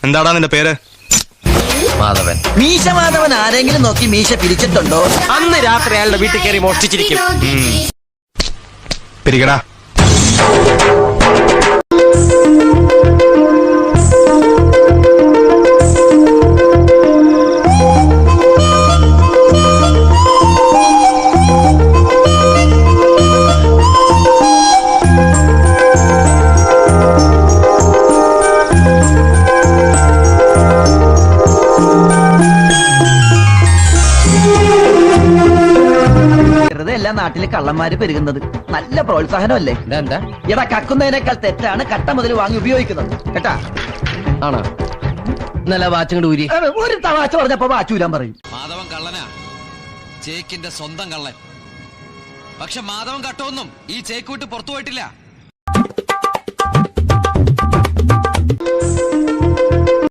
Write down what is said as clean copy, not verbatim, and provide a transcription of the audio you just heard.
എന്താടാ നിന്റെ പേര്? മാധവൻ. മീശ മാധവൻ ആരെങ്കിലും നോക്കി മീശ പിരിച്ചിട്ടുണ്ടോ? അന്ന് രാത്രി അയാളുടെ വീട്ടിൽ കയറി മോഷ്ടിച്ചിരിക്കും. പിരിക്കടാ. എല്ലാ നാട്ടിലെ കള്ളന്മാര് പെരുകുന്നത് നല്ല പ്രോത്സാഹനമല്ലേ? എന്താ എടാ, കക്കുന്നതിനേക്കാൾ തെറ്റാണ് കട്ട മുതൽ വാങ്ങി ഉപയോഗിക്കുന്നത് കേട്ടാ. ആണോ? നല്ല വാച്ചും ഊരി. ഒരു തമാശ പറഞ്ഞപ്പോ വാച്ചൂരാൻ പറയും. മാധവൻ കള്ളനാ, ചേക്കിന്റെ സ്വന്തം കള്ളൻ. പക്ഷെ മാധവൻ കട്ടൊന്നും ഈ ചേക്ക് വിട്ട് പുറത്തു പോയിട്ടില്ല.